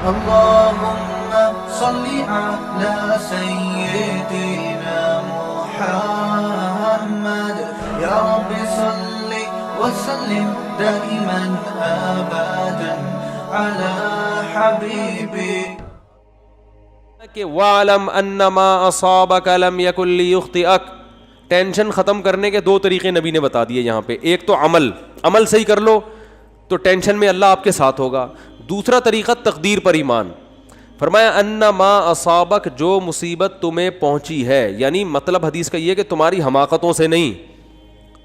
اللهم صل على سيدنا محمد يا رب صل وسلم دائما ابدا على حبيبك کہ وَعْلَمْ أَنَّ مَا أَصَابَكَ لَمْ يَكُنْ لِيُخْطِئَكَ. ٹینشن ختم کرنے کے دو طریقے نبی نے بتا دیے یہاں پہ. ایک تو عمل صحیح کر لو تو ٹینشن میں اللہ آپ کے ساتھ ہوگا. دوسرا طریقہ تقدیر پر ایمان. فرمایا ان ما اصابک, جو مصیبت تمہیں پہنچی ہے, یعنی مطلب حدیث کا یہ کہ تمہاری حماقتوں سے نہیں.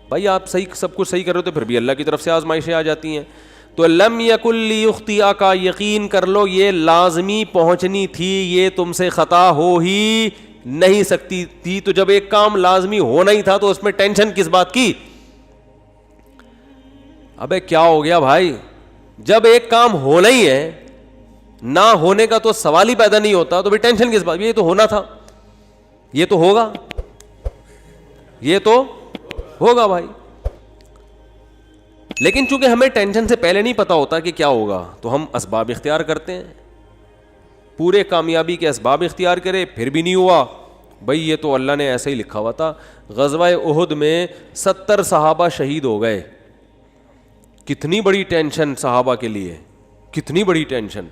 بھائی آپ صحیح سب کچھ صحیح کر رہے ہو تو پھر بھی اللہ کی طرف سے آزمائشیں آ جاتی ہیں. تو لم یکن لیخطئک, یقین کر لو یہ لازمی پہنچنی تھی, یہ تم سے خطا ہو ہی نہیں سکتی تھی. تو جب ایک کام لازمی ہونا ہی تھا تو اس میں ٹینشن کس بات کی؟ ابے کیا ہو گیا بھائی, جب ایک کام ہونا ہی ہے, نہ ہونے کا تو سوال ہی پیدا نہیں ہوتا, تو بھی ٹینشن کس بات؟ یہ تو ہونا تھا, یہ تو ہوگا, یہ تو ہوگا بھائی. لیکن چونکہ ہمیں ٹینشن سے پہلے نہیں پتا ہوتا کہ کیا ہوگا, تو ہم اسباب اختیار کرتے ہیں. پورے کامیابی کے اسباب اختیار کرے پھر بھی نہیں ہوا. بھائی یہ تو اللہ نے ایسے ہی لکھا ہوا تھا. غزوہ احد میں 70 صحابہ شہید ہو گئے. کتنی بڑی ٹینشن صحابہ کے لیے, کتنی بڑی ٹینشن.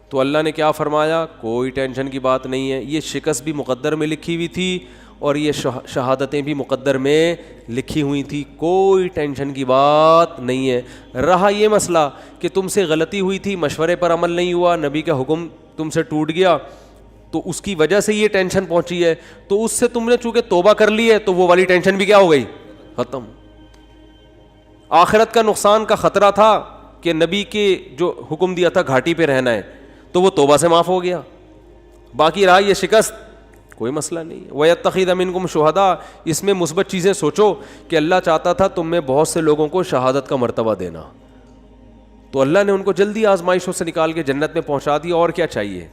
تو اللہ نے کیا فرمایا, کوئی ٹینشن کی بات نہیں ہے, یہ شکست بھی مقدر میں لکھی ہوئی تھی اور یہ شہادتیں بھی مقدر میں لکھی ہوئی تھی, کوئی ٹینشن کی بات نہیں ہے. رہا یہ مسئلہ کہ تم سے غلطی ہوئی تھی, مشورے پر عمل نہیں ہوا, نبی کا حکم تم سے ٹوٹ گیا, تو اس کی وجہ سے یہ ٹینشن پہنچی ہے, تو اس سے تم نے چونکہ توبہ کر لی ہے تو وہ والی ٹینشن بھی کیا ہو گئی, ختم. آخرت کا نقصان کا خطرہ تھا کہ نبی کے جو حکم دیا تھا گھاٹی پہ رہنا ہے, تو وہ توبہ سے معاف ہو گیا. باقی رہا یہ شکست, کوئی مسئلہ نہیں. وَيَتَّخِذَ مِنْكُمْ شُهَدَاءَ, اس میں مثبت چیزیں سوچو کہ اللہ چاہتا تھا تم میں بہت سے لوگوں کو شہادت کا مرتبہ دینا, تو اللہ نے ان کو جلدی آزمائشوں سے نکال کے جنت میں پہنچا دیا. اور کیا چاہیے.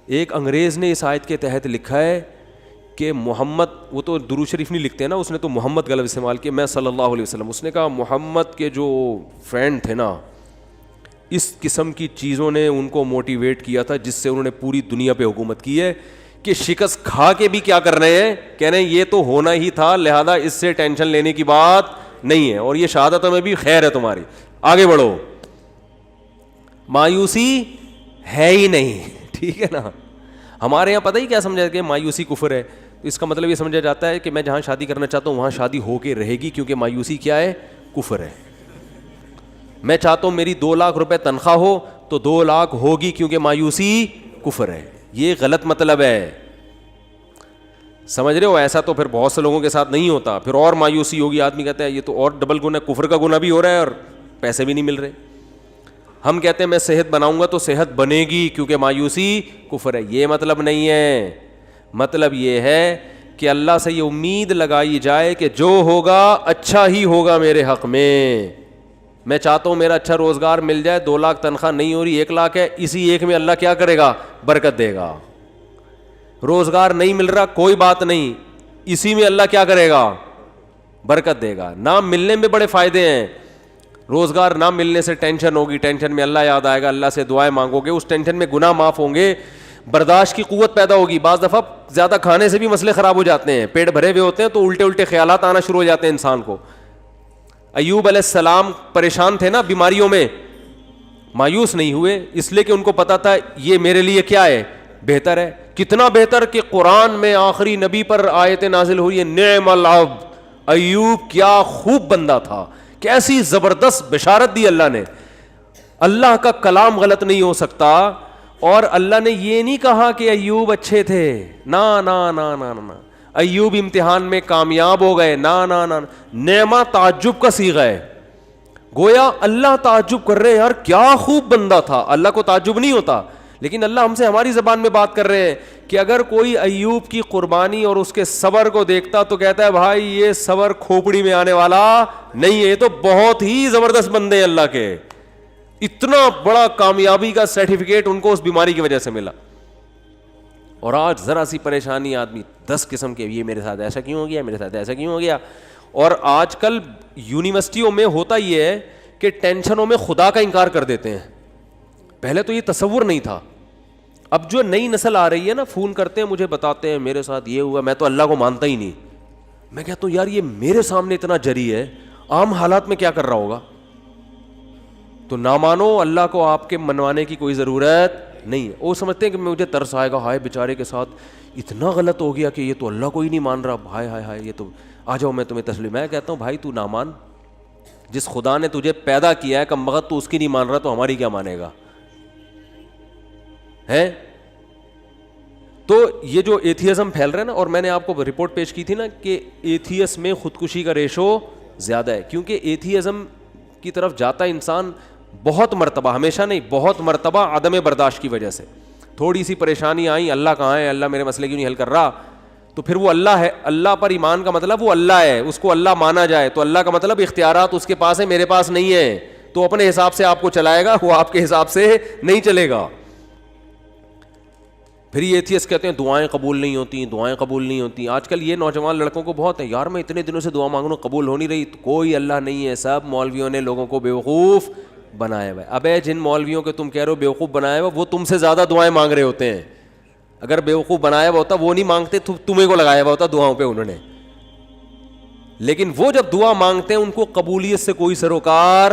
ایک انگریز نے اس آیت کے تحت لکھا ہے کہ محمد, وہ تو درود شریف نہیں لکھتے نا, اس نے تو محمد غلط استعمال کیا, میں صلی اللہ علیہ وسلم. اس نے کہا محمد کے جو فرینڈ تھے نا, اس قسم کی چیزوں نے ان کو موٹیویٹ کیا تھا جس سے انہوں نے پوری دنیا پہ حکومت کی ہے, کہ شکست کھا کے بھی کیا کر رہے ہیں, کہہ رہے ہیں یہ تو ہونا ہی تھا, لہذا اس سے ٹینشن لینے کی بات نہیں ہے, اور یہ شہادت میں بھی خیر ہے تمہاری, آگے بڑھو, مایوسی ہے ہی نہیں. ٹھیک ہے نا. ہمارے یہاں پتہ ہی کیا سمجھا کہ مایوسی کفر ہے, تو اس کا مطلب یہ سمجھا جاتا ہے کہ میں جہاں شادی کرنا چاہتا ہوں وہاں شادی ہو کے رہے گی, کیونکہ مایوسی کیا ہے, کفر ہے. میں چاہتا ہوں میری 2 لاکھ روپے تنخواہ ہو تو 2 لاکھ ہوگی, کیونکہ مایوسی کفر ہے. یہ غلط مطلب ہے, سمجھ رہے ہو. ایسا تو پھر بہت سے لوگوں کے ساتھ نہیں ہوتا, پھر اور مایوسی ہوگی, آدمی کہتا ہے یہ تو اور ڈبل گناہ, کفر کا گناہ بھی ہو رہا ہے اور پیسے بھی نہیں مل رہے. ہم کہتے ہیں میں صحت بناؤں گا تو صحت بنے گی, کیونکہ مایوسی کفر ہے. یہ مطلب نہیں ہے. مطلب یہ ہے کہ اللہ سے یہ امید لگائی جائے کہ جو ہوگا اچھا ہی ہوگا میرے حق میں. میں چاہتا ہوں میرا اچھا روزگار مل جائے, 2 لاکھ تنخواہ نہیں ہو رہی, 1 لاکھ ہے, اسی ایک میں اللہ کیا کرے گا, برکت دے گا. روزگار نہیں مل رہا, کوئی بات نہیں, اسی میں اللہ کیا کرے گا, برکت دے گا. نہ ملنے میں بڑے فائدے ہیں. روزگار نہ ملنے سے ٹینشن ہوگی, ٹینشن میں اللہ یاد آئے گا, اللہ سے دعائیں مانگو گے, اس ٹینشن میں گناہ معاف ہوں گے, برداشت کی قوت پیدا ہوگی. بعض دفعہ زیادہ کھانے سے بھی مسئلے خراب ہو جاتے ہیں, پیٹ بھرے ہوئے ہوتے ہیں تو الٹے خیالات آنا شروع ہو جاتے ہیں انسان کو. ایوب علیہ السلام پریشان تھے نا بیماریوں میں, مایوس نہیں ہوئے, اس لیے کہ ان کو پتا تھا یہ میرے لیے کیا ہے, بہتر ہے. کتنا بہتر کہ قرآن میں آخری نبی پر آیتیں نازل ہوئی ہیں, نعم العبد, ایوب کیا خوب بندہ تھا, کیسی زبردست بشارت دی اللہ نے. اللہ کا کلام غلط نہیں ہو سکتا, اور اللہ نے یہ نہیں کہا کہ ایوب اچھے تھے, نا نا نا نا نا, ایوب امتحان میں کامیاب ہو گئے, نا نا نا. نعمہ تعجب کا صیغہ ہے, گویا اللہ تعجب کر رہے ہیں, یار کیا خوب بندہ تھا. اللہ کو تعجب نہیں ہوتا, لیکن اللہ ہم سے ہماری زبان میں بات کر رہے ہیں کہ اگر کوئی ایوب کی قربانی اور اس کے صبر کو دیکھتا تو کہتا ہے بھائی یہ صبر کھوپڑی میں آنے والا نہیں ہے, یہ تو بہت ہی زبردست بندے ہیں اللہ کے. اتنا بڑا کامیابی کا سرٹیفکیٹ ان کو اس بیماری کی وجہ سے ملا. اور آج ذرا سی پریشانی آدمی 10 قسم کے, یہ میرے ساتھ ایسا کیوں ہو گیا, میرے ساتھ ایسا کیوں ہو گیا. اور آج کل یونیورسٹیوں میں ہوتا یہ ہے کہ ٹینشنوں میں خدا کا انکار کر دیتے ہیں. پہلے تو یہ تصور نہیں تھا, اب جو نئی نسل آ رہی ہے نا, فون کرتے ہیں مجھے, بتاتے ہیں میرے ساتھ یہ ہوا, میں تو اللہ کو مانتا ہی نہیں. میں کہتا ہوں یار یہ میرے سامنے اتنا جری ہے, عام حالات میں کیا کر رہا ہوگا. تو نہ مانو, اللہ کو آپ کے منوانے کی کوئی ضرورت نہیں ہے. وہ سمجھتے ہیں کہ مجھے ترس آئے گا, ہائے بیچارے کے ساتھ اتنا غلط ہو گیا کہ یہ تو اللہ کو ہی نہیں مان رہا, ہائے ہائے ہائے, یہ تو آ جاؤ میں تمہیں تسلیم. میں کہتا ہوں بھائی تو نہ مان, جس خدا نے تجھے پیدا کیا ہے کم وقت تو اس کی نہیں مان رہا, تو ہماری کیا مانے گا ہے. تو یہ جو ایتھیزم پھیل رہا ہے نا, اور میں نے آپ کو رپورٹ پیش کی تھی نا کہ ایتھیس میں خودکشی کا ریشو زیادہ ہے, کیونکہ ایتھیزم کی طرف جاتا ہے انسان بہت مرتبہ, ہمیشہ نہیں, بہت مرتبہ عدم برداشت کی وجہ سے. تھوڑی سی پریشانی آئی, اللہ کہاں ہے, اللہ میرے مسئلے کیوں نہیں حل کر رہا, تو پھر وہ اللہ ہے. اللہ پر ایمان کا مطلب وہ اللہ ہے, اس کو اللہ مانا جائے, تو اللہ کا مطلب اختیارات اس کے پاس ہیں, میرے پاس نہیں ہے, تو اپنے حساب سے آپ کو چلائے گا, وہ آپ کے حساب سے نہیں چلے گا. پھر یہ ایتھیس کہتے ہیں دعائیں قبول نہیں ہوتی, دعائیں قبول نہیں ہوتی. آج کل یہ نوجوان لڑکوں کو بہت ہے, یار میں اتنے دنوں سے دعا مانگ رہا ہوں قبول ہو نہیں رہی. کوئی اللہ نہیں ہے, سب مولویوں نے لوگوں کو بیوقوف بنایا ہوا ہے. ابے جن مولویوں کے تم کہہ رہے ہو بیوقوف بنایا ہوا, وہ تم سے زیادہ دعائیں مانگ رہے ہوتے ہیں. اگر بیوقوف بنایا ہوا ہوتا وہ نہیں مانگتے, تمہیں کو لگایا ہوا ہوتا دعاؤں پہ انہوں نے. لیکن وہ جب دعا مانگتے ہیں ان کو قبولیت سے کوئی سروکار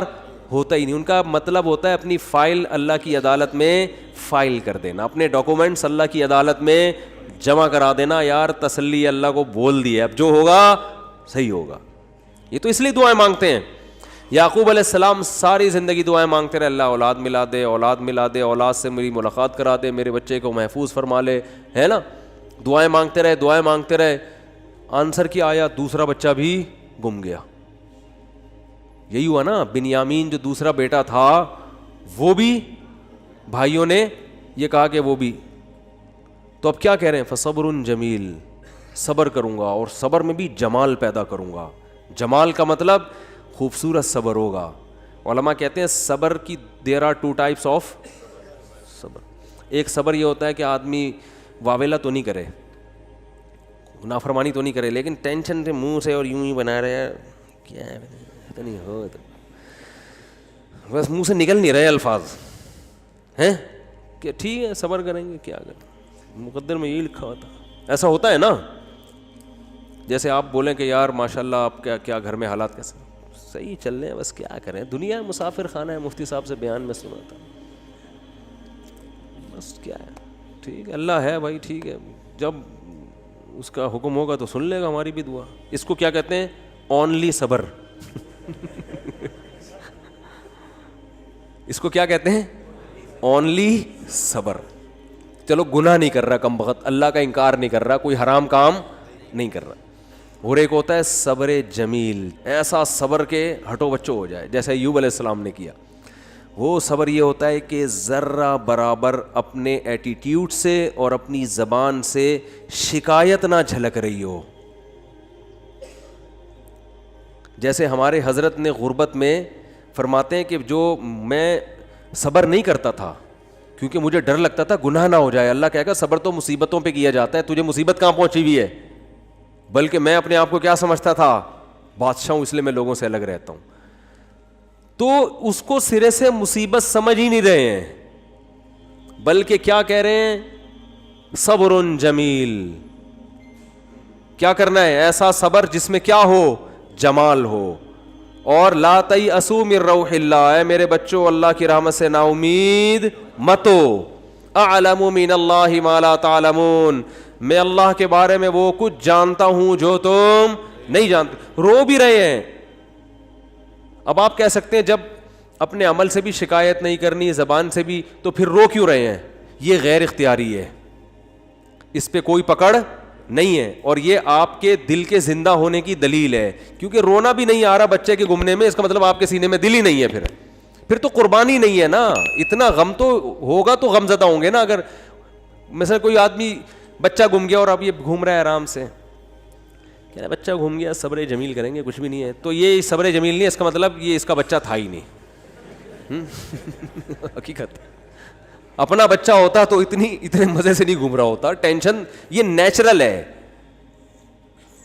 ہوتا ہی نہیں. ان کا مطلب ہوتا ہے اپنی فائل اللہ کی عدالت میں فائل کر دینا, اپنے ڈاکومنٹس اللہ کی عدالت میں جمع کرا دینا. یار تسلی اللہ کو بول دی ہے, اب جو ہوگا صحیح ہوگا. یہ تو اس لیے دعائیں مانگتے ہیں. یعقوب علیہ السلام ساری زندگی دعائیں مانگتے رہے, اللہ اولاد ملا دے, اولاد ملا دے, اولاد سے میری ملاقات کرا دے, میرے بچے کو محفوظ فرما لے, ہے نا. دعائیں مانگتے رہے, دعائیں مانگتے رہے. آنسر کیا آیا, دوسرا بچہ بھی گم گیا. یہی ہوا نا, بنیامین جو دوسرا بیٹا تھا وہ بھی بھائیوں نے یہ کہا کہ وہ بھی. تو اب کیا کہہ رہے ہیں, فصبر جمیل, صبر کروں گا اور صبر میں بھی جمال پیدا کروں گا. جمال کا مطلب خوبصورت صبر ہوگا. علماء کہتے ہیں صبر کی دیر آر 2 types آف صبر. ایک صبر یہ ہوتا ہے کہ آدمی واویلا تو نہیں کرے, نافرمانی تو نہیں کرے, لیکن ٹینشن سے منہ سے اور یوں ہی بنا رہے ہیں, کیا ہے تو نہیں ہو, بس منہ سے نکل نہیں رہے الفاظ ہیں کہ ٹھیک ہے صبر کریں گے, کیا کریں, مقدر میں یہی لکھا ہوتا. ایسا ہوتا ہے نا, جیسے آپ بولیں کہ یار ماشاء اللہ آپ کیا گھر میں حالات کیسے, صحیح چل رہے ہیں, بس کیا کریں, دنیا مسافر خانہ ہے, مفتی صاحب سے بیان میں سنا تھا, بس کیا ہے, ٹھیک ہے اللہ ہے بھائی, ٹھیک ہے, جب اس کا حکم ہوگا تو سن لے گا ہماری بھی دعا. اس کو کیا کہتے ہیں, اونلی صبر. اس کو کیا کہتے ہیں, اونلی صبر. چلو گناہ نہیں کر رہا کم بخت, اللہ کا انکار نہیں کر رہا, کوئی حرام کام نہیں کر رہا. اور ایک ہوتا ہے صبر جمیل, ایسا صبر کے ہٹو بچو ہو جائے جیسے ایوب علیہ السلام نے کیا. وہ صبر یہ ہوتا ہے کہ ذرہ برابر اپنے ایٹیٹیوڈ سے اور اپنی زبان سے شکایت نہ جھلک رہی ہو. جیسے ہمارے حضرت نے غربت میں فرماتے ہیں کہ جو میں صبر نہیں کرتا تھا کیونکہ مجھے ڈر لگتا تھا گناہ نہ ہو جائے. اللہ کہے گا صبر تو مصیبتوں پہ کیا جاتا ہے, تجھے مصیبت کہاں پہنچی ہوئی ہے, بلکہ میں اپنے آپ کو کیا سمجھتا تھا, بادشاہ ہوں, اس لیے میں لوگوں سے الگ رہتا ہوں. تو اس کو سرے سے مصیبت سمجھ ہی نہیں رہے ہیں, بلکہ کیا کہہ رہے ہیں, صبر جمیل. کیا کرنا ہے, ایسا صبر جس میں کیا ہو, جمال ہو. اور لا تیأسوا من روح اللہ, اے میرے بچوں اللہ کی رحمت سے نا امید مت ہو. اعلم من اللہ ما لا تعلمون, میں اللہ کے بارے میں وہ کچھ جانتا ہوں جو تم نہیں جانتے. رو بھی رہے ہیں. اب آپ کہہ سکتے ہیں جب اپنے عمل سے بھی شکایت نہیں کرنی, زبان سے بھی, تو پھر رو کیوں رہے ہیں؟ یہ غیر اختیاری ہے, اس پہ کوئی پکڑ نہیں ہے, اور یہ آپ کے دل کے زندہ ہونے کی دلیل ہے. کیونکہ رونا بھی نہیں آ رہا بچے کے گمنے میں, اس کا مطلب آپ کے سینے میں دل ہی نہیں ہے. پھر تو قربانی نہیں ہے نا. اتنا غم تو ہوگا تو غم زدہ ہوں گے نا. اگر مثلا کوئی آدمی بچہ گم گیا اور اب یہ گھوم رہا ہے آرام سے, کہہ رہا بچہ گھوم گیا, صبر جمیل کریں گے, کچھ بھی نہیں ہے, تو یہ صبر جمیل نہیں ہے, اس کا مطلب یہ اس کا بچہ تھا ہی نہیں. حقیقت اپنا بچہ ہوتا تو اتنے مزے سے نہیں گھوم رہا ہوتا. ٹینشن یہ نیچرل ہے,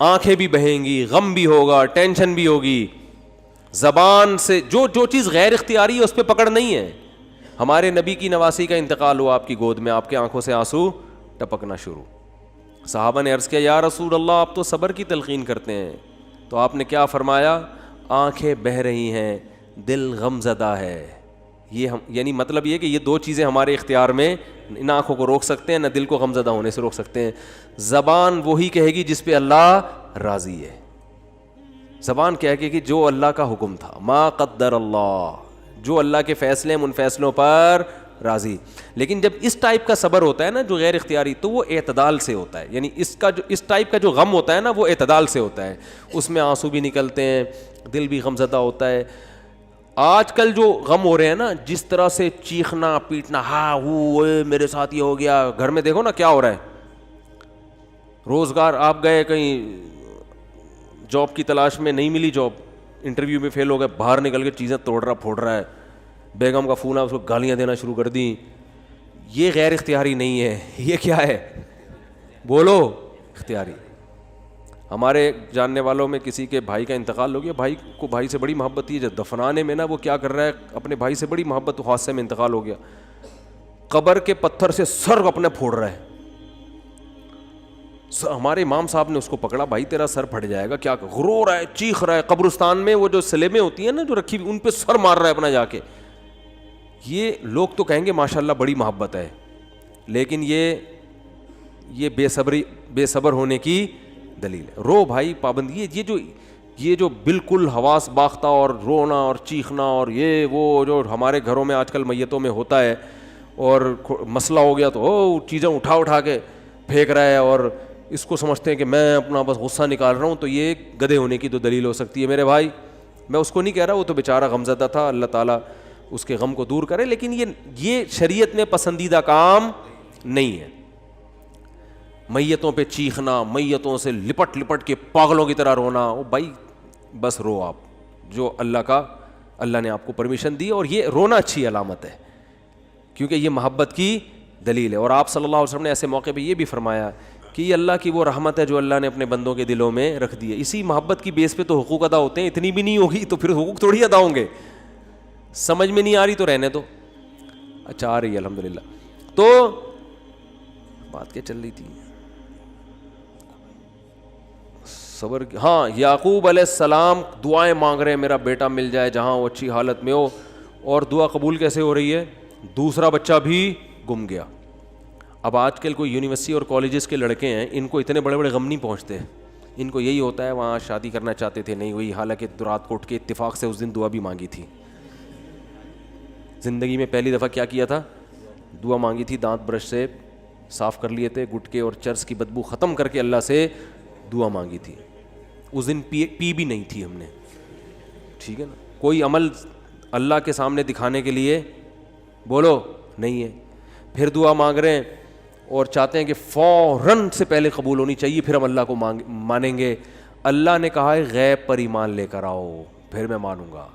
آنکھیں بھی بہیں گی, غم بھی ہوگا, ٹینشن بھی ہوگی. زبان سے جو چیز غیر اختیاری ہے اس پہ پکڑ نہیں ہے. ہمارے نبی کی نواسی کا انتقال ہوا آپ کی گود میں, آپ کے آنکھوں سے آنسو ٹپکنا شروع. صحابہ نے عرض کیا یا رسول اللہ آپ تو صبر کی تلقین کرتے ہیں. تو آپ نے کیا فرمایا, آنکھیں بہہ رہی ہیں, دل غم زدہ ہے. یہ ہم یعنی مطلب یہ کہ یہ دو چیزیں ہمارے اختیار میں, نہ آنکھوں کو روک سکتے ہیں نہ دل کو غم زدہ ہونے سے روک سکتے ہیں. زبان وہی کہے گی جس پہ اللہ راضی ہے. زبان کہے گی کہ جو اللہ کا حکم تھا, ما قدر اللہ, جو اللہ کے فیصلے ان فیصلوں پر راضی. لیکن جب اس ٹائپ کا صبر ہوتا ہے نا جو غیر اختیاری, تو وہ اعتدال سے ہوتا ہے. یعنی اس ٹائپ کا جو غم ہوتا ہے نا وہ اعتدال سے ہوتا ہے, اس میں آنسو بھی نکلتے ہیں, دل بھی غم زدہ ہوتا ہے. آج کل جو غم ہو رہے ہیں نا, جس طرح سے چیخنا پیٹنا, ہاں وہ میرے ساتھ یہ ہو گیا, گھر میں دیکھو نا کیا ہو رہا ہے. روزگار آپ گئے کہیں جاب کی تلاش میں, نہیں ملی جاب, انٹرویو میں فیل ہو گئے, باہر نکل کے چیزیں توڑ رہا پھوڑ رہا ہے, بیگم کا فون ہے اس کو گالیاں دینا شروع کر دیں. یہ غیر اختیاری نہیں ہے, یہ کیا ہے, بولو, اختیاری. ہمارے جاننے والوں میں کسی کے بھائی کا انتقال ہو گیا, بھائی کو بھائی سے بڑی محبت تھی, جب دفنانے میں نا وہ کیا کر رہا ہے, اپنے بھائی سے بڑی محبت, حادثے میں انتقال ہو گیا, قبر کے پتھر سے سر اپنے پھوڑ رہا ہے. ہمارے امام صاحب نے اس کو پکڑا, بھائی تیرا سر پھٹ جائے گا, کیا رو رہا ہے, چیخ رہا ہے. قبرستان میں وہ جو سلیبیں ہوتی ہیں نا جو رکھی ان پہ سر مار رہا ہے اپنا جا کے. یہ لوگ تو کہیں گے ماشاءاللہ بڑی محبت ہے, لیکن یہ بے صبر ہونے کی دلیل ہے. رو بھائی پابندی, یہ جو بالکل حواس باختہ اور رونا اور چیخنا اور یہ وہ جو ہمارے گھروں میں آج کل میتوں میں ہوتا ہے, اور مسئلہ ہو گیا تو چیزیں اٹھا کے پھینک رہا ہے اور اس کو سمجھتے ہیں کہ میں اپنا بس غصہ نکال رہا ہوں, تو یہ گدھے ہونے کی تو دلیل ہو سکتی ہے. میرے بھائی میں اس کو نہیں کہہ رہا, وہ تو بیچارہ غمزدہ تھا, اللہ تعالیٰ اس کے غم کو دور کرے, لیکن یہ شریعت میں پسندیدہ کام نہیں ہے. میتوں پہ چیخنا, میتوں سے لپٹ کے پاگلوں کی طرح رونا, وہ بھائی بس رو آپ, جو اللہ نے آپ کو پرمیشن دی, اور یہ رونا اچھی علامت ہے کیونکہ یہ محبت کی دلیل ہے. اور آپ صلی اللہ علیہ وسلم نے ایسے موقع پہ یہ بھی فرمایا کہ یہ اللہ کی وہ رحمت ہے جو اللہ نے اپنے بندوں کے دلوں میں رکھ دی ہے. اسی محبت کی بیس پہ تو حقوق ادا ہوتے ہیں, اتنی بھی نہیں ہوگی تو پھر حقوق تھوڑی ادا ہوں گے. سمجھ میں نہیں آ رہی تو رہنے دو. اچھا آ رہی ہے الحمدللہ. تو بات کیا چل رہی تھی, صبر. ہاں, یعقوب علیہ السلام دعائیں مانگ رہے ہیں میرا بیٹا مل جائے جہاں وہ اچھی حالت میں ہو, اور دعا قبول کیسے ہو رہی ہے, دوسرا بچہ بھی گم گیا. اب آج کل کوئی یونیورسٹی اور کالجز کے لڑکے ہیں, ان کو اتنے بڑے غم نہیں پہنچتے, ان کو یہی ہوتا ہے وہاں شادی کرنا چاہتے تھے نہیں ہوئی, حالانکہ رات کو اٹھ کے اتفاق سے اس دن دعا بھی مانگی تھی. زندگی میں پہلی دفعہ کیا کیا تھا, دعا مانگی تھی, دانت برش سے صاف کر لیے تھے, گٹکے اور چرس کی بدبو ختم کر کے اللہ سے دعا مانگی تھی. اس دن پی بھی نہیں تھی ہم نے, ٹھیک ہے نا. کوئی عمل اللہ کے سامنے دکھانے کے لیے بولو نہیں ہے. پھر دعا مانگ رہے ہیں اور چاہتے ہیں کہ فوراً سے پہلے قبول ہونی چاہیے, پھر ہم اللہ کو مانیں گے. اللہ نے کہا ہے غیب پر ایمان لے کر آؤ پھر میں مانوں گا.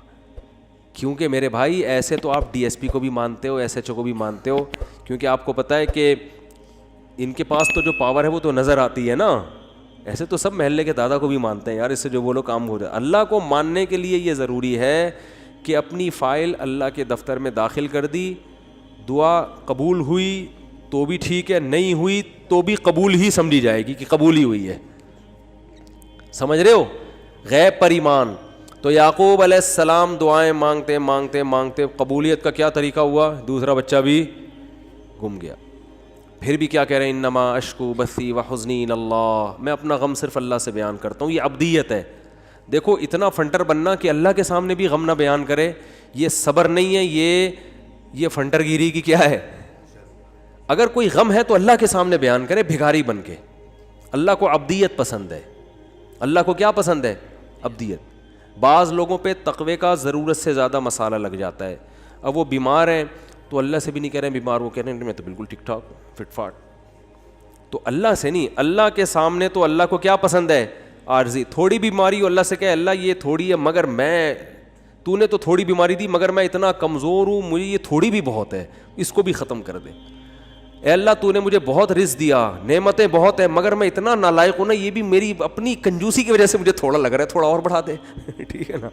کیونکہ میرے بھائی ایسے تو آپ ڈی ایس پی کو بھی مانتے ہو, ایس ایچ او کو بھی مانتے ہو, کیونکہ آپ کو پتہ ہے کہ ان کے پاس تو جو پاور ہے وہ تو نظر آتی ہے نا. ایسے تو سب محلے کے دادا کو بھی مانتے ہیں, یار اس سے جو بولو کام ہو جائے. اللہ کو ماننے کے لیے یہ ضروری ہے کہ اپنی فائل اللہ کے دفتر میں داخل کر دی, دعا قبول ہوئی تو بھی ٹھیک ہے, نہیں ہوئی تو بھی قبول ہی سمجھی جائے گی کہ قبول ہی ہوئی ہے. سمجھ رہے ہو, غیب پر ایمان. تو یعقوب علیہ السلام دعائیں مانگتے مانگتے مانگتے قبولیت کا کیا طریقہ ہوا, دوسرا بچہ بھی گم گیا. پھر بھی کیا کہہ رہے ہیں, انما اشکو بثی وحزنی الی اللہ, میں اپنا غم صرف اللہ سے بیان کرتا ہوں. یہ عبدیت ہے. دیکھو اتنا فنٹر بننا کہ اللہ کے سامنے بھی غم نہ بیان کرے, یہ صبر نہیں ہے, یہ فنٹر گیری کی کیا ہے. اگر کوئی غم ہے تو اللہ کے سامنے بیان کرے بھکاری بن کے. اللہ کو عبدیت پسند ہے. اللہ کو کیا پسند ہے, عبدیت. بعض لوگوں پہ تقوی کا ضرورت سے زیادہ مسالہ لگ جاتا ہے. اب وہ بیمار ہیں تو اللہ سے بھی نہیں کہہ رہے ہیں بیمار, وہ کہہ رہے ہیں میں تو بالکل ٹھیک ٹھاک فٹ فاٹ. تو اللہ سے نہیں, اللہ کے سامنے تو اللہ کو کیا پسند ہے, عارضی. تھوڑی بیماری ہو اللہ سے کہے اللہ یہ تھوڑی ہے مگر تو نے تو تھوڑی بیماری دی مگر میں اتنا کمزور ہوں, مجھے یہ تھوڑی بھی بہت ہے, اس کو بھی ختم کر دے. اے اللہ تو نے مجھے بہت رزق دیا, نعمتیں بہت ہیں, مگر میں اتنا نالائق ہوں نا, یہ بھی میری اپنی کنجوسی کی وجہ سے مجھے تھوڑا لگ رہا ہے, تھوڑا اور بڑھا دے. ٹھیک ہے نا,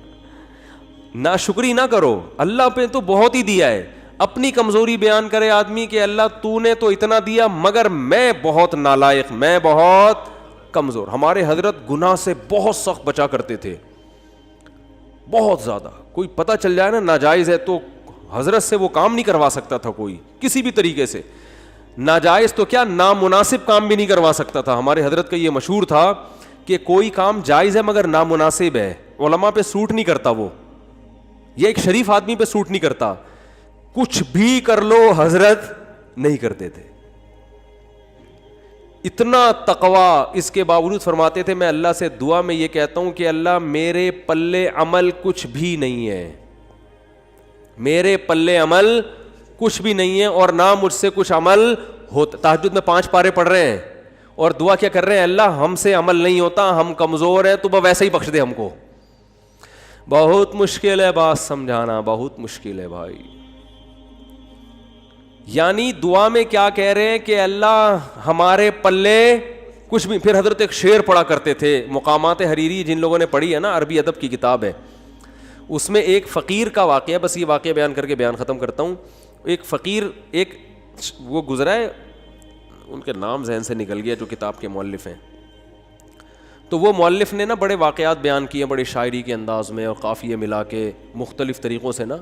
ناشکری نہ کرو, اللہ پہ تو بہت ہی دیا ہے. اپنی کمزوری بیان کرے آدمی کہ اللہ تو نے تو اتنا دیا مگر میں بہت نالائق, میں بہت کمزور. ہمارے حضرت گناہ سے بہت سخت بچا کرتے تھے, بہت زیادہ. کوئی پتہ چل جائے نا ناجائز ہے تو حضرت سے وہ کام نہیں کروا سکتا تھا کوئی کسی بھی طریقے سے. ناجائز تو کیا نامناسب کام بھی نہیں کروا سکتا تھا. ہمارے حضرت کا یہ مشہور تھا کہ کوئی کام جائز ہے مگر نامناسب ہے, علماء پہ سوٹ نہیں کرتا وہ, یہ ایک شریف آدمی پہ سوٹ نہیں کرتا, کچھ بھی کر لو حضرت نہیں کرتے تھے. اتنا تقویٰ, اس کے باوجود فرماتے تھے میں اللہ سے دعا میں یہ کہتا ہوں کہ اللہ میرے پلے عمل کچھ بھی نہیں ہے, میرے پلے عمل کچھ بھی نہیں ہے اور نہ مجھ سے کچھ عمل ہوتا. تہجد میں 5 پارے پڑھ رہے ہیں اور دعا کیا کر رہے ہیں, اللہ ہم سے عمل نہیں ہوتا, ہم کمزور ہیں, تو ویسے ہی بخش دے ہم کو. بہت مشکل ہے بات سمجھانا, بہت مشکل ہے بھائی. یعنی دعا میں کیا کہہ رہے ہیں کہ اللہ ہمارے پلے کچھ بھی. پھر حضرت ایک شعر پڑھا کرتے تھے, مقامات حریری جن لوگوں نے پڑھی ہے نا, عربی ادب کی کتاب ہے, اس میں ایک فقیر کا واقعہ, بس یہ واقعہ بیان کر کے بیان ختم کرتا ہوں. ایک فقیر, ایک وہ گزرا ہے, ان کے نام ذہن سے نکل گیا جو کتاب کے مؤلف ہیں, تو وہ مؤلف نے نا بڑے واقعات بیان کیے بڑے شاعری کے انداز میں اور قافیے ملا کے مختلف طریقوں سے نا.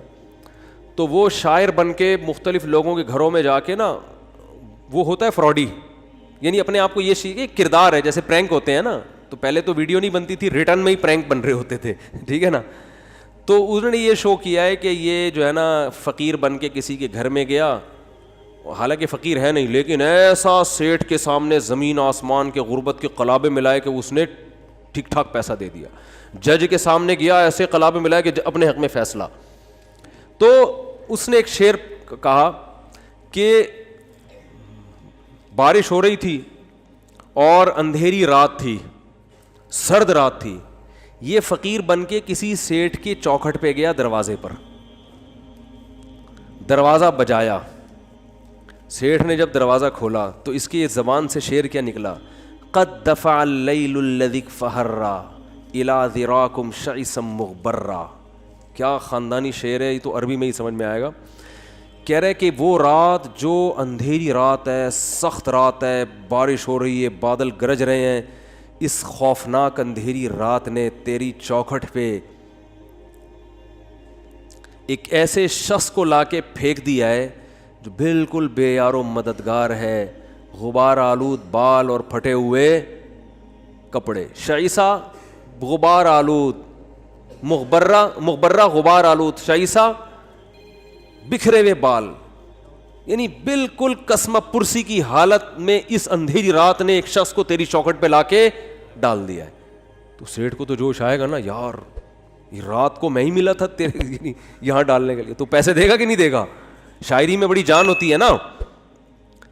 تو وہ شاعر بن کے مختلف لوگوں کے گھروں میں جا کے نا, وہ ہوتا ہے فراڈی, یعنی اپنے آپ کو یہ ایک کردار ہے, جیسے پرینک ہوتے ہیں نا, تو پہلے تو ویڈیو نہیں بنتی تھی, ریٹرن میں ہی پرینک بن رہے ہوتے تھے, ٹھیک ہے نا. تو انہوں نے یہ شو کیا ہے کہ یہ جو ہے نا فقیر بن کے کسی کے گھر میں گیا, حالانکہ فقیر ہے نہیں, لیکن ایسا سیٹھ کے سامنے زمین آسمان کے غربت کے قلابے ملائے کہ اس نے ٹھیک ٹھاک پیسہ دے دیا. جج کے سامنے گیا, ایسے قلابے ملائے کہ اپنے حق میں فیصلہ. تو اس نے ایک شعر کہا کہ بارش ہو رہی تھی اور اندھیری رات تھی, سرد رات تھی, یہ فقیر بن کے کسی سیٹھ کے چوکھٹ پہ گیا, دروازے پر دروازہ بجایا. سیٹھ نے جب دروازہ کھولا تو اس کی زبان سے شعر کیا نکلا, قد دفع اللیل الذی فہرا الی ذراکم شعثا مغبرا. کیا خاندانی شعر ہے, یہ تو عربی میں ہی سمجھ میں آئے گا. کہہ رہے کہ وہ رات جو اندھیری رات ہے, سخت رات ہے, بارش ہو رہی ہے, بادل گرج رہے ہیں, اس خوفناک اندھیری رات نے تیری چوکھٹ پہ ایک ایسے شخص کو لا کے پھینک دیا ہے جو بالکل بے یار و مددگار ہے, غبار آلود بال اور پھٹے ہوئے کپڑے. شعیسا غبار آلود, مغبرہ غبار آلود, شعیسا بکھرے ہوئے بال, یعنی بالکل قسمہ پرسی کی حالت میں اس اندھیری رات نے ایک شخص کو تیری چوکھٹ پہ لا کے ڈال دیا ہے. تو سیٹھ کو تو جوش آئے گا نا, یار یہ رات کو میں ہی ملا تھا تیرے یہاں ڈالنے کے لیے, تو پیسے دے گا کہ نہیں دے گا. شاعری میں بڑی جان ہوتی ہے نا.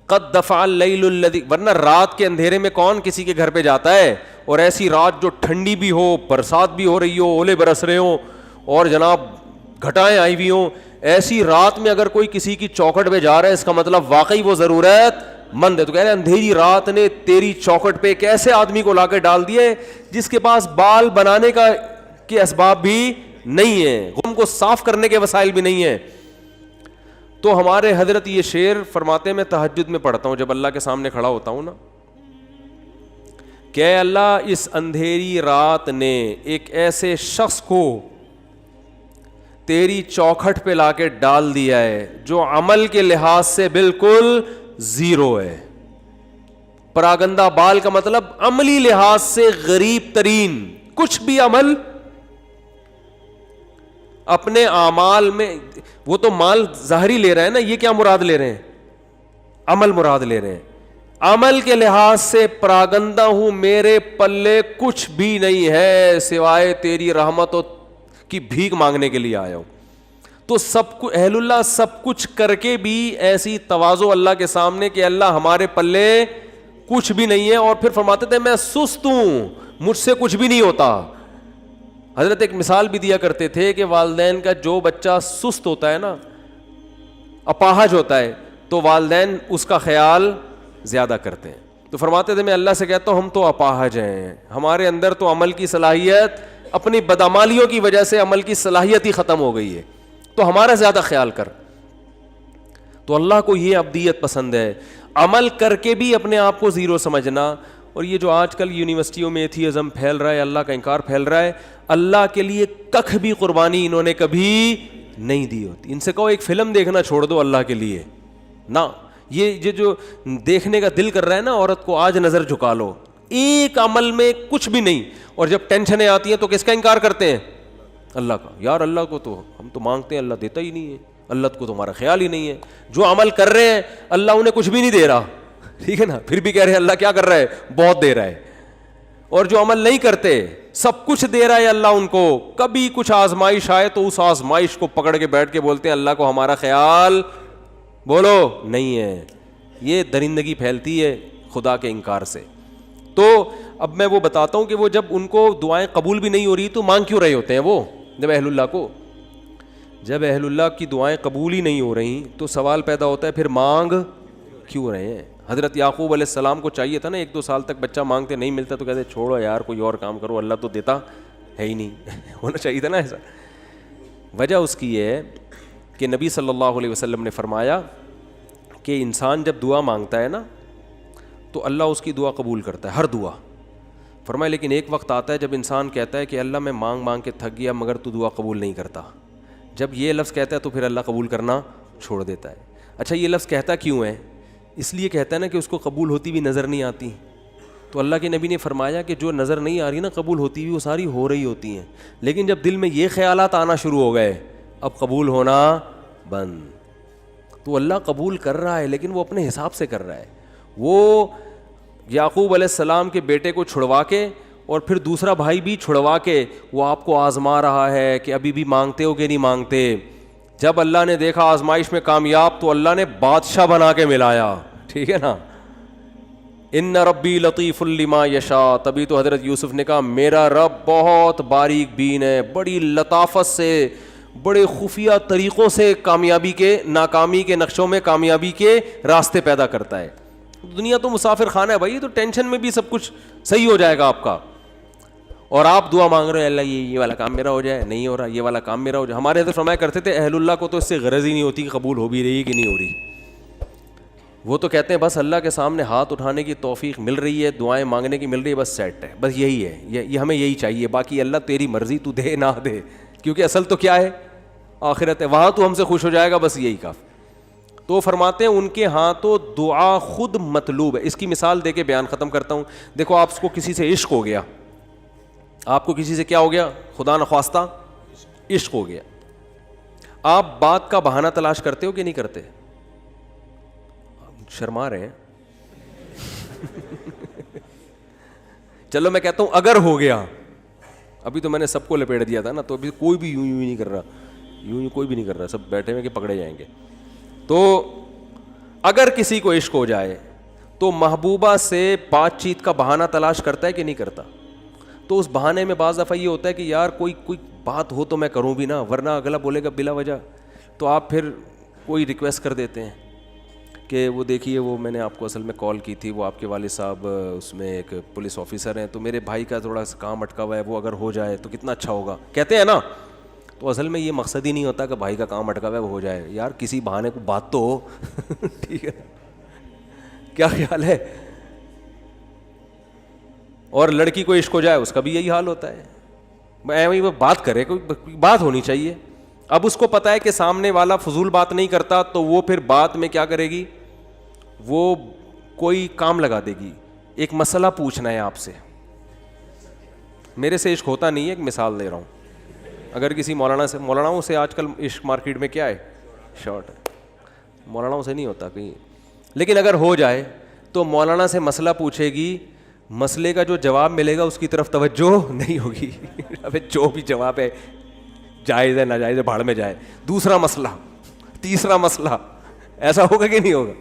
قد دفع اللیل الذی, ورنہ رات کے اندھیرے میں کون کسی کے گھر پہ جاتا ہے, اور ایسی رات جو ٹھنڈی بھی ہو, برسات بھی ہو رہی ہو, اولے برس رہے ہوں اور جناب گھٹائیں آئی ہوئی ہوں, ایسی رات میں اگر کوئی کسی کی چوکھٹ پہ جا رہا ہے اس کا مطلب واقعی وہ ضرورت مند ہے. تو کہہ رہے ہیں اندھیری رات نے تیری چوکھٹ پہ ایک ایسے آدمی کو لا کے ڈال دیے جس کے پاس بال بنانے کا کے اسباب بھی نہیں ہیں, غم کو صاف کرنے کے وسائل بھی نہیں ہیں. تو ہمارے حضرت یہ شعر فرماتے ہیں, میں تہجد میں پڑھتا ہوں جب اللہ کے سامنے کھڑا ہوتا ہوں نا, کہ اللہ اس اندھیری رات نے ایک ایسے شخص کو تیری چوکھٹ پہ لا کے ڈال دیا ہے جو عمل کے لحاظ سے بالکل زیرو ہے. پراگندہ بال کا مطلب عملی لحاظ سے غریب ترین, کچھ بھی عمل اپنے اعمال میں, وہ تو مال ظاہری لے رہے ہیں نا, یہ کیا مراد لے رہے ہیں, عمل مراد لے رہے ہیں. عمل کے لحاظ سے پراگندہ ہوں, میرے پلے کچھ بھی نہیں ہے سوائے تیری رحمت کی بھیک مانگنے کے لیے آیا ہوں. تو سب کو اہل اللہ سب کچھ کر کے بھی ایسی تواضع اللہ کے سامنے کہ اللہ ہمارے پلے کچھ بھی نہیں ہے. اور پھر فرماتے تھے میں سست ہوں, مجھ سے کچھ بھی نہیں ہوتا. حضرت ایک مثال بھی دیا کرتے تھے کہ والدین کا جو بچہ سست ہوتا ہے نا, اپاہج ہوتا ہے, تو والدین اس کا خیال زیادہ کرتے ہیں. تو فرماتے تھے میں اللہ سے کہتا ہوں ہم تو اپاہج ہیں, ہمارے اندر تو عمل کی صلاحیت, اپنی بدعمالیوں کی وجہ سے عمل کی صلاحیت ہی ختم ہو گئی ہے, تو ہمارا زیادہ خیال کر. تو اللہ کو یہ ابدیت پسند ہے. عمل کر کے بھی اپنے آپ کو زیرو سمجھنا. اور یہ جو آج کل یونیورسٹیوں میں ایتھیزم پھیل رہا ہے, اللہ کا انکار پھیل رہا ہے, اللہ کے لیے ککھ بھی قربانی انہوں نے کبھی نہیں دی ہوتی. ان سے کہو ایک فلم دیکھنا چھوڑ دو اللہ کے لیے نہ, یہ جو دیکھنے کا دل کر رہا ہے نا عورت کو, آج نظر جھکا لو, ایک عمل میں کچھ بھی نہیں. اور جب ٹینشنیں آتی ہیں تو کس کا انکار کرتے ہیں؟ اللہ کا. یار اللہ کو تو ہم تو مانگتے ہیں, اللہ دیتا ہی نہیں ہے, اللہ کو تمہارا خیال ہی نہیں ہے. جو عمل کر رہے ہیں اللہ انہیں کچھ بھی نہیں دے رہا, ٹھیک ہے نا, پھر بھی کہہ رہے ہیں اللہ کیا کر رہا ہے, بہت دے رہا ہے. اور جو عمل نہیں کرتے سب کچھ دے رہا ہے اللہ ان کو. کبھی کچھ آزمائش آئے تو اس آزمائش کو پکڑ کے بیٹھ کے بولتے ہیں اللہ کو ہمارا خیال بولو نہیں ہے. یہ درندگی پھیلتی ہے خدا کے انکار سے. تو اب میں وہ بتاتا ہوں کہ وہ جب ان کو دعائیں قبول بھی نہیں ہو رہی تو مانگ کیوں رہے ہوتے ہیں وہ. جب اہل اللہ کی دعائیں قبول ہی نہیں ہو رہی تو سوال پیدا ہوتا ہے پھر مانگ کیوں رہے ہیں. حضرت یعقوب علیہ السلام کو چاہیے تھا نا 1-2 سال تک بچہ مانگتے نہیں ملتا تو کہتے چھوڑو یار کوئی اور کام کرو, اللہ تو دیتا ہے ہی نہیں. ہونا چاہیے تھا نا ایسا. وجہ اس کی یہ ہے کہ نبی صلی اللہ علیہ وسلم نے فرمایا کہ انسان جب دعا مانگتا ہے نا تو اللہ اس کی دعا قبول کرتا ہے, ہر دعا. فرمایا لیکن ایک وقت آتا ہے جب انسان کہتا ہے کہ اللہ میں مانگ مانگ کے تھک گیا مگر تو دعا قبول نہیں کرتا. جب یہ لفظ کہتا ہے تو پھر اللہ قبول کرنا چھوڑ دیتا ہے. اچھا یہ لفظ کہتا کیوں ہے؟ اس لیے کہتا ہے نا کہ اس کو قبول ہوتی بھی نظر نہیں آتی. تو اللہ کے نبی نے فرمایا کہ جو نظر نہیں آ رہی نا قبول ہوتی بھی وہ ساری ہو رہی ہوتی ہیں. لیکن جب دل میں یہ خیالات آنا شروع ہو گئے اب قبول ہونا بند. تو اللہ قبول کر رہا ہے لیکن وہ اپنے حساب سے کر رہا ہے. وہ یعقوب علیہ السلام کے بیٹے کو چھڑوا کے اور پھر دوسرا بھائی بھی چھڑوا کے وہ آپ کو آزما رہا ہے کہ ابھی بھی مانگتے ہو کہ نہیں مانگتے. جب اللہ نے دیکھا آزمائش میں کامیاب تو اللہ نے بادشاہ بنا کے ملایا, ٹھیک ہے نا. ان ربی لطیف لما یشاء. تبھی تو حضرت یوسف نے کہا میرا رب بہت باریک بین ہے, بڑی لطافت سے بڑے خفیہ طریقوں سے کامیابی کے ناکامی کے نقشوں میں کامیابی کے راستے پیدا کرتا ہے. دنیا تو مسافر خانہ ہے بھائی, تو ٹینشن میں بھی سب کچھ صحیح ہو جائے گا آپ کا. اور آپ دعا مانگ رہے ہیں اللہ یہ والا کام میرا ہو جائے, نہیں ہو رہا, یہ والا کام میرا ہو جائے. ہمارے حضرت فرمایا کرتے تھے اہل اللہ کو تو اس سے غرض ہی نہیں ہوتی کہ قبول ہو بھی رہی کہ نہیں ہو رہی. وہ تو کہتے ہیں بس اللہ کے سامنے ہاتھ اٹھانے کی توفیق مل رہی ہے, دعائیں مانگنے کی مل رہی ہے, بس سیٹ ہے, بس یہی ہے, یہ ہمیں یہی چاہیے. باقی اللہ تیری مرضی, تو دے نہ دے, کیونکہ اصل تو کیا ہے آخرت ہے, وہاں تو ہم سے خوش ہو جائے گا, بس یہی کافی. تو فرماتے ہیں ان کے ہاں تو دعا خود مطلوب ہے. اس کی مثال دے کے بیان ختم کرتا ہوں. دیکھو آپ کو کسی سے عشق ہو گیا, آپ کو کسی سے کیا ہو گیا, خدا نخواستہ عشق ہو گیا. آپ بات کا بہانہ تلاش کرتے ہو کہ نہیں کرتے؟ شرما رہے ہیں. چلو میں کہتا ہوں اگر ہو گیا, ابھی تو میں نے سب کو لپیٹ دیا تھا نا, تو ابھی کوئی بھی یوں نہیں کر رہا, یوں کوئی بھی نہیں کر رہا, سب بیٹھے ہوئے کہ پکڑے جائیں گے. تو اگر کسی کو عشق ہو جائے تو محبوبہ سے بات چیت کا بہانہ تلاش کرتا ہے کہ نہیں کرتا؟ تو اس بہانے میں بعض دفعہ یہ ہوتا ہے کہ یار کوئی بات ہو تو میں کروں بھی نا, ورنہ اگلا بولے گا بلا وجہ. تو آپ پھر کوئی ریکویسٹ کر دیتے ہیں کہ وہ دیکھیے وہ میں نے آپ کو اصل میں کال کی تھی, وہ آپ کے والد صاحب اس میں ایک پولیس آفیسر ہیں, تو میرے بھائی کا تھوڑا کام اٹکا ہوا ہے, وہ اگر ہو جائے تو کتنا اچھا ہوگا, کہتے ہیں نا. تو اصل میں یہ مقصد ہی نہیں ہوتا کہ بھائی کا کام اٹکا ہوا ہے وہ ہو جائے, یار کسی بہانے کو بات تو ہو. ٹھیک ہے, کیا خیال ہے؟ اور لڑکی کو عشق ہو جائے اس کا بھی یہی حال ہوتا ہے, وہ بات کرے, کوئی بات ہونی چاہیے. اب اس کو پتا ہے کہ سامنے والا فضول بات نہیں کرتا, تو وہ پھر بات میں کیا کرے گی, وہ کوئی کام لگا دے گی. ایک مسئلہ پوچھنا ہے آپ سے, میرے سے عشق ہوتا نہیں ہے, ایک مثال دے رہا ہوں. اگر کسی مولانا سے آج کل عشق مارکیٹ میں کیا ہے, شارٹ ہے, مولاناؤں سے نہیں ہوتا کہیں. لیکن اگر ہو جائے تو مولانا سے مسئلہ پوچھے گی, مسئلے کا جو جواب ملے گا اس کی طرف توجہ نہیں ہوگی. ابے جو بھی جواب ہے جائز ہے ناجائز ہے بھاڑ میں جائے. دوسرا مسئلہ, تیسرا مسئلہ, ایسا ہوگا کہ نہیں ہوگا؟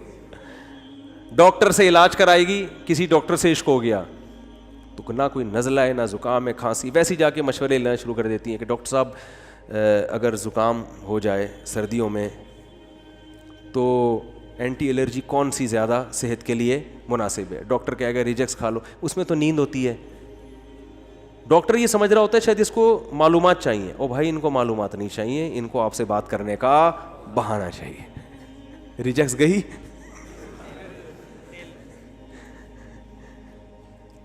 ڈاکٹر سے علاج کرائے گی, کسی ڈاکٹر سے عشق ہو گیا تو نہ کوئی نزلہ ہے نہ زکام ہے کھانسی, ویسے جا کے مشورے لینا شروع کر دیتی ہیں کہ ڈاکٹر صاحب اگر زکام ہو جائے سردیوں میں تو اینٹی الرجی کون سی زیادہ صحت کے لیے مناسب ہے؟ ڈاکٹر کہے گا ریجکس کھا لو, اس میں تو نیند ہوتی ہے. ڈاکٹر یہ سمجھ رہا ہوتا ہے شاید اس کو معلومات چاہیے. او بھائی ان کو معلومات نہیں چاہیے, ان کو آپ سے بات کرنے کا بہانہ چاہیے. ریجیکٹس گئی.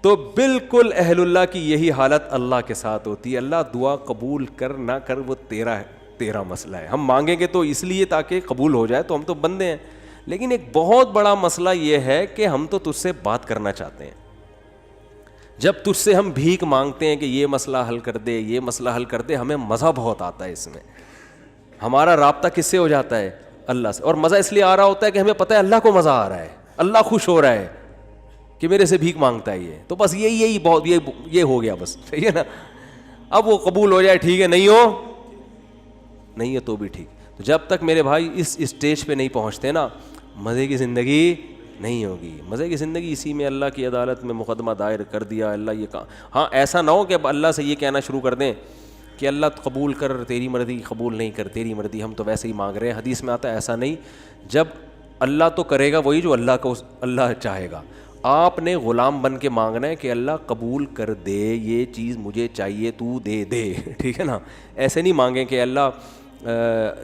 تو بالکل اہل اللہ کی یہی حالت اللہ کے ساتھ ہوتی ہے. اللہ دعا قبول کر نہ کر وہ تیرا مسئلہ ہے. ہم مانگیں گے تو اس لیے تاکہ قبول ہو جائے, تو ہم تو بندے ہیں. لیکن ایک بہت بڑا مسئلہ یہ ہے کہ ہم تو تجھ سے بات کرنا چاہتے ہیں. جب تجھ سے ہم بھیک مانگتے ہیں کہ یہ مسئلہ حل کر دے, یہ مسئلہ حل کر دے, ہمیں مزہ بہت آتا ہے اس میں. ہمارا رابطہ کس سے ہو جاتا ہے؟ اللہ سے. اور مزہ اس لیے آ رہا ہوتا ہے کہ ہمیں پتہ ہے اللہ کو مزہ آ رہا ہے, اللہ خوش ہو رہا ہے کہ میرے سے بھیک مانگتا ہے یہ. تو بس یہی بہت یہ ہو گیا بس, صحیح ہے نا. اب وہ قبول ہو جائے ٹھیک ہے, نہیں ہے تو بھی ٹھیک. تو جب تک میرے بھائی اس اسٹیج پہ نہیں پہنچتے نا, مزے کی زندگی نہیں ہوگی. مزے کی زندگی اسی میں اللہ کی عدالت میں مقدمہ دائر کر دیا, اللہ یہ کہا. ہاں ایسا نہ ہو کہ اب اللہ سے یہ کہنا شروع کر دیں کہ اللہ قبول کر, تیری مرضی, قبول نہیں کر تیری مرضی, ہم تو ویسے ہی مانگ رہے ہیں. حدیث میں آتا ہے ایسا نہیں. جب اللہ تو کرے گا وہی جو اللہ چاہے گا. آپ نے غلام بن کے مانگنا ہے کہ اللہ قبول کر دے, یہ چیز مجھے چاہیے, تو دے دے. ٹھیک ہے نا. ایسے نہیں مانگیں کہ اللہ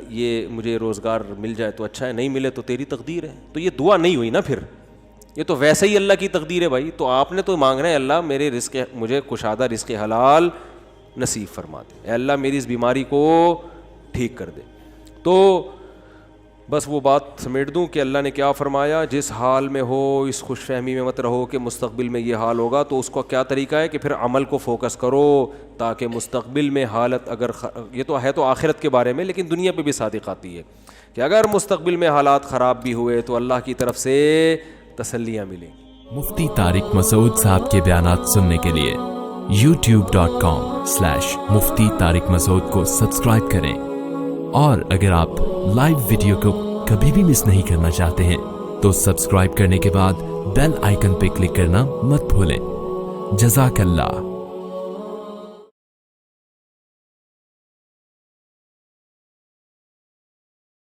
یہ مجھے روزگار مل جائے تو اچھا ہے, نہیں ملے تو تیری تقدیر ہے. تو یہ دعا نہیں ہوئی نا پھر, یہ تو ویسے ہی اللہ کی تقدیر ہے بھائی. تو آپ نے تو مانگنا ہے اللہ میرے رزق, مجھے کشادہ رزق حلال نصیب فرما دے, اے اللہ میری اس بیماری کو ٹھیک کر دے. تو بس وہ بات سمیٹ دوں کہ اللہ نے کیا فرمایا, جس حال میں ہو اس خوش فہمی میں مت رہو کہ مستقبل میں یہ حال ہوگا. تو اس کا کیا طریقہ ہے کہ پھر عمل کو فوکس کرو تاکہ مستقبل میں حالت اگر یہ تو ہے تو آخرت کے بارے میں, لیکن دنیا پہ بھی صادق آتی ہے کہ اگر مستقبل میں حالات خراب بھی ہوئے تو اللہ کی طرف سے تسلیاں ملیں. مفتی طارق مسعود صاحب کے بیانات سننے کے لیے youtube.com/مفتی طارق مسعود کو سبسکرائب کریں. اور اگر آپ لائیو ویڈیو کو کبھی بھی مس نہیں کرنا چاہتے ہیں تو سبسکرائب کرنے کے بعد بیل آئیکن پہ کلک کرنا مت بھولیں. جزاک اللہ.